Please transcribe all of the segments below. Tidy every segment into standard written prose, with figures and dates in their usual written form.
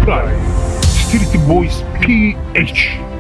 by Street Boys PH.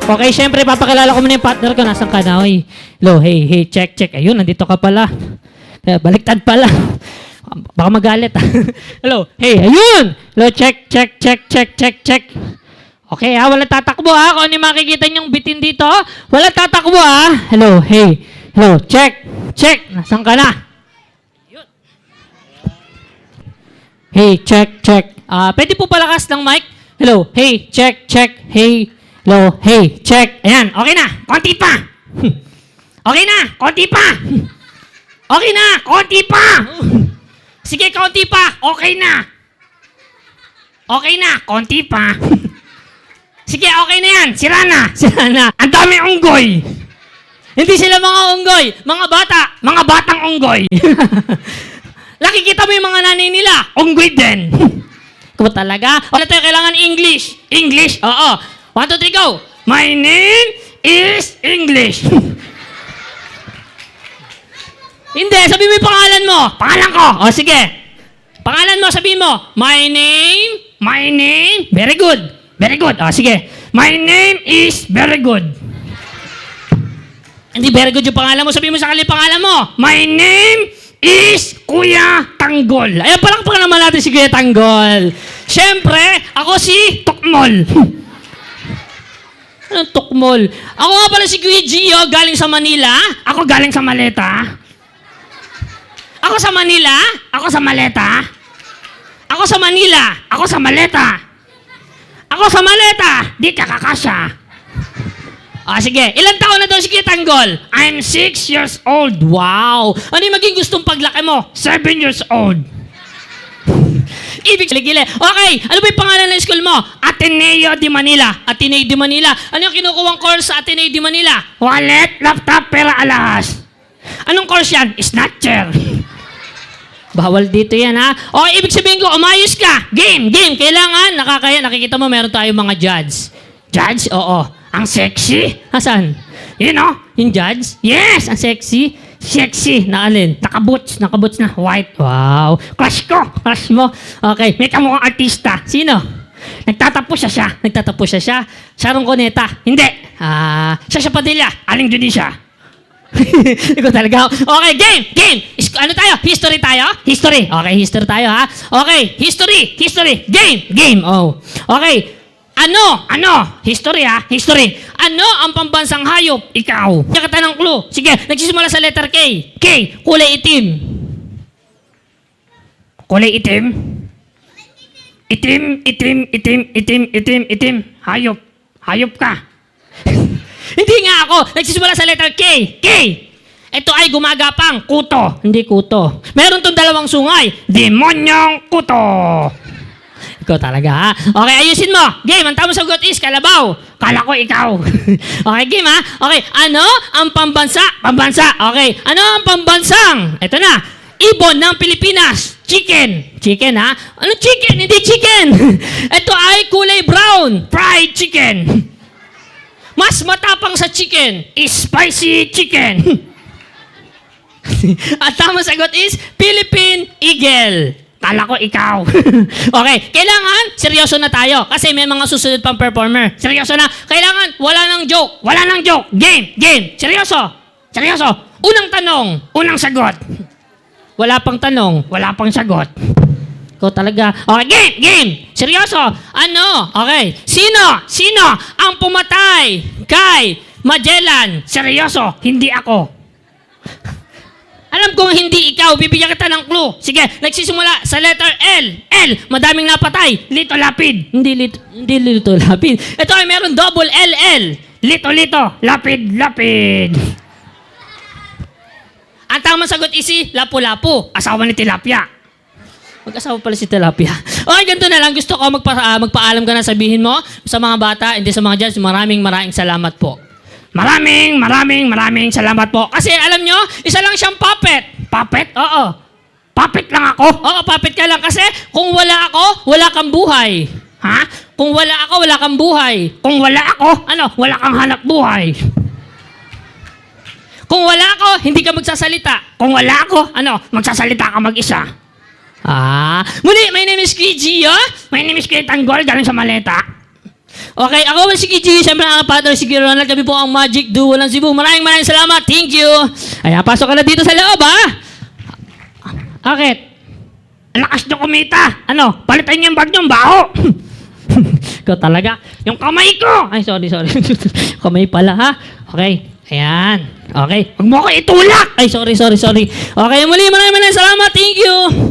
Okay, syempre, papakilala ko muna yung partner ko. Nasaan ka na? Oy. Hello, hey, check. Ayun, nandito ka pala. Baliktad pala. Baka magalit. Hello, hey, ayun. Hello, check. Okay, walang tatakbo Kung ano yung makikita niyong bitin dito, walang tatakbo Hello, hey. Hello, check. Nasaan ka na? Hey, check. Pwede po palakas ng mic? Hello, hey, check. Hey, hello, hey, check. Ayan, okay na. Konti pa. Okay na, konti pa. Okay na, konti pa. Sige, konti pa. Okay na. Okay na, konti pa. Sige, okay na yan. Sira na. Ang dami unggoy. Hindi sila mga unggoy. Mga bata. Mga batang unggoy. Nakikita mo yung mga nanay nila. Unggoy din. Ikaw talaga? Wala tayo kailangan English. English? Oo. 1, 2, 3, go. My name is English. Hindi, sabi mo yung pangalan mo. Pangalan ko. O, sige. Pangalan mo, sabi mo. My name. Very good. O, sige. My name is very good. Hindi very good yung pangalan mo. Sabi mo sa kanila yung pangalan mo. My name is Kuya Tanggol. Ayan, palakpakan naman natin si Kuya Tanggol. Siyempre, ako si Tukmol. Anong Tukmol? Ako nga pala si Kuya Gio, galing sa Manila. Ako galing sa Maleta. Ako sa Manila. Ako sa Maleta. Ako sa Manila. Ako sa Maleta. Ako sa Maleta. Di ka kakasya. Sige. Ilang taon na daw si Kuya Tanggol? I'm 6 years old. Wow. Ano yung maging gustong paglaki mo? 7 years old. Ibig sabihin. Okay. Ano ba yung pangalan ng school mo? Ateneo de Manila. Ateneo de Manila. Ano yung kinukuhang course sa Ateneo de Manila? Wallet, laptop, pera, alahas. Anong course yan? Snatcher. Bawal dito yan, ibig sabihin ko, umayos ka. Game. Kailangan, nakikita mo, meron tayong mga judge. Judge? Oo. Ang sexy? Asan? You know? Yung judge? Yes! Ang sexy. Sexy. Na alin? Nakaboots na. White. Wow. Crush mo. Okay. May kamukhang artista. Sino? Nagtatapos siya. Sharon Cuneta. Hindi. Sasha Padilla. Aling Judicia. Ikaw talaga. Okay, game. Ano tayo? History tayo? History. Okay, history tayo Okay, history. Game. Oh. Okay. Ano? History History. Ano ang pambansang hayop? Ikaw. Kaya kita ng clue. Sige, nagsisimula sa letter K. Kulay itim. Itim. Hayop ka. Hindi nga ako. Nagsisimula sa letter K. Ito ay gumagapang. Kuto. Hindi kuto. Meron tong dalawang sungay. Demonyong kuto. Ikaw talaga Okay, ayusin mo. Game, ang tamang sagot is kalabaw. Kala ko ikaw. Okay, game Okay, ano ang pambansa? Okay, ano ang pambansang? Ito na. Ibon ng Pilipinas. Chicken. Ano chicken? Hindi chicken. Ito ay kulay brown. Fried chicken. Mas matapang sa chicken. Spicy chicken. At tamang sagot is Philippine Eagle. Kala ko ikaw. Okay, kailangan seryoso na tayo kasi may mga susunod pang performer. Seryoso na. Kailangan wala nang joke. Game. Seryoso. Unang tanong, unang sagot. Wala pang tanong, wala pang sagot. Ikaw talaga. Okay, game. Seryoso. Ano? Okay. Sino ang pumatay kay Magellan? Seryoso, hindi ako. Alam kong hindi ikaw, bibigyan kita ng clue. Sige, nagsisimula sa letter L. Madaming napatay. Lito Lapid. Hindi Lito Lapid. Ito ay meron double LL. Lito, Lapid. Ang tamang sagot is si Lapu-Lapu, asawa ni Tilapia. Mag-asawa pala si Tilapia. Okay, ganito na lang. Gusto ko magpaalam ka na sabihin mo sa mga bata, hindi sa mga judge. Maraming salamat po. Maraming salamat po. Kasi alam nyo, isa lang siyang puppet. Puppet? Oo. Puppet lang ako? Oo, puppet ka lang. Kasi kung wala ako, wala kang buhay. Kung wala ako, wala kang buhay. Kung wala ako, wala kang hanap buhay. Kung wala ako, hindi ka magsasalita. Kung wala ako, magsasalita ka mag-isa. Muli, my name is Kuya Gio. My name is Kuya Tanggol, galing sa Maleta. Okay, ako si Kiji. Siyempre, ang partner si Ronald. Kami po ang Magic Duo ng Cebu. Maraming salamat. Thank you. Ayan, pasok ka na dito sa loob, ha? Bakit? Ang lakas nyo kumita. Ano? Palitan niyo yung bag nyo, baho. Ikaw talaga. Yung kamay ko. Ay, sorry. Kamay pala, ha? Okay. Ayan. Okay. Huwag mo ako itulak. Ay, sorry. Okay, muli. Maraming salamat. Thank you.